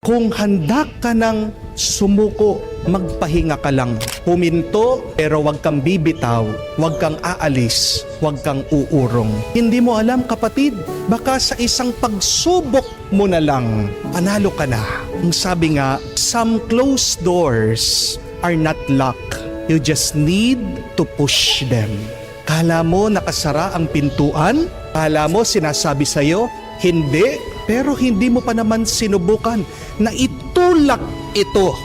Kung handa ka ng sumuko, magpahinga ka lang. Huminto, pero wag kang bibitaw, wag kang aalis, wag kang uurong. Hindi mo alam, kapatid, baka sa isang pagsubok mo na lang, panalo ka na. Ang sabi nga, some closed doors are not locked. You just need to push them. Kala mo nakasara ang pintuan? Kala mo sinasabi sa'yo, hindi, pero hindi mo pa naman sinubukan na itulak ito.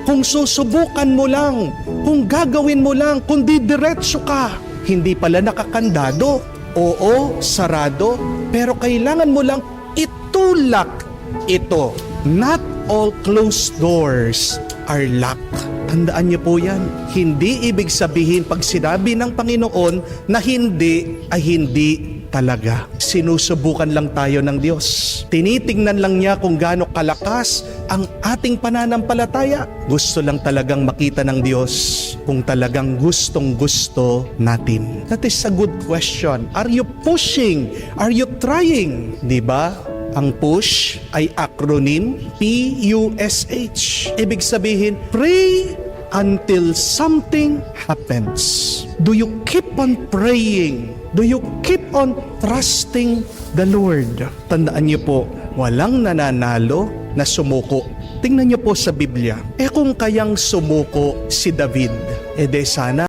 Kung susubukan mo lang, kung gagawin mo lang, kung didiretso ka, hindi pala nakakandado. Oo, sarado, pero kailangan mo lang itulak ito. Not all closed doors are locked. Tandaan niyo po yan. Hindi ibig sabihin pag sinabi ng Panginoon na hindi ay hindi talaga. Sinusubukan lang tayo ng Diyos. Tinitingnan lang niya kung gaano kalakas ang ating pananampalataya. Gusto lang talagang makita ng Diyos kung talagang gustong-gusto natin. That is a good question. Are you pushing? Are you trying? Diba? Ang push ay acronym PUSH. Ibig sabihin, pray until something happens. Do you keep on praying? Do you keep on trusting the Lord? Tandaan niyo po, walang nananalo na sumuko. Tingnan niyo po sa Biblia. Kung kayang sumuko si David, de sana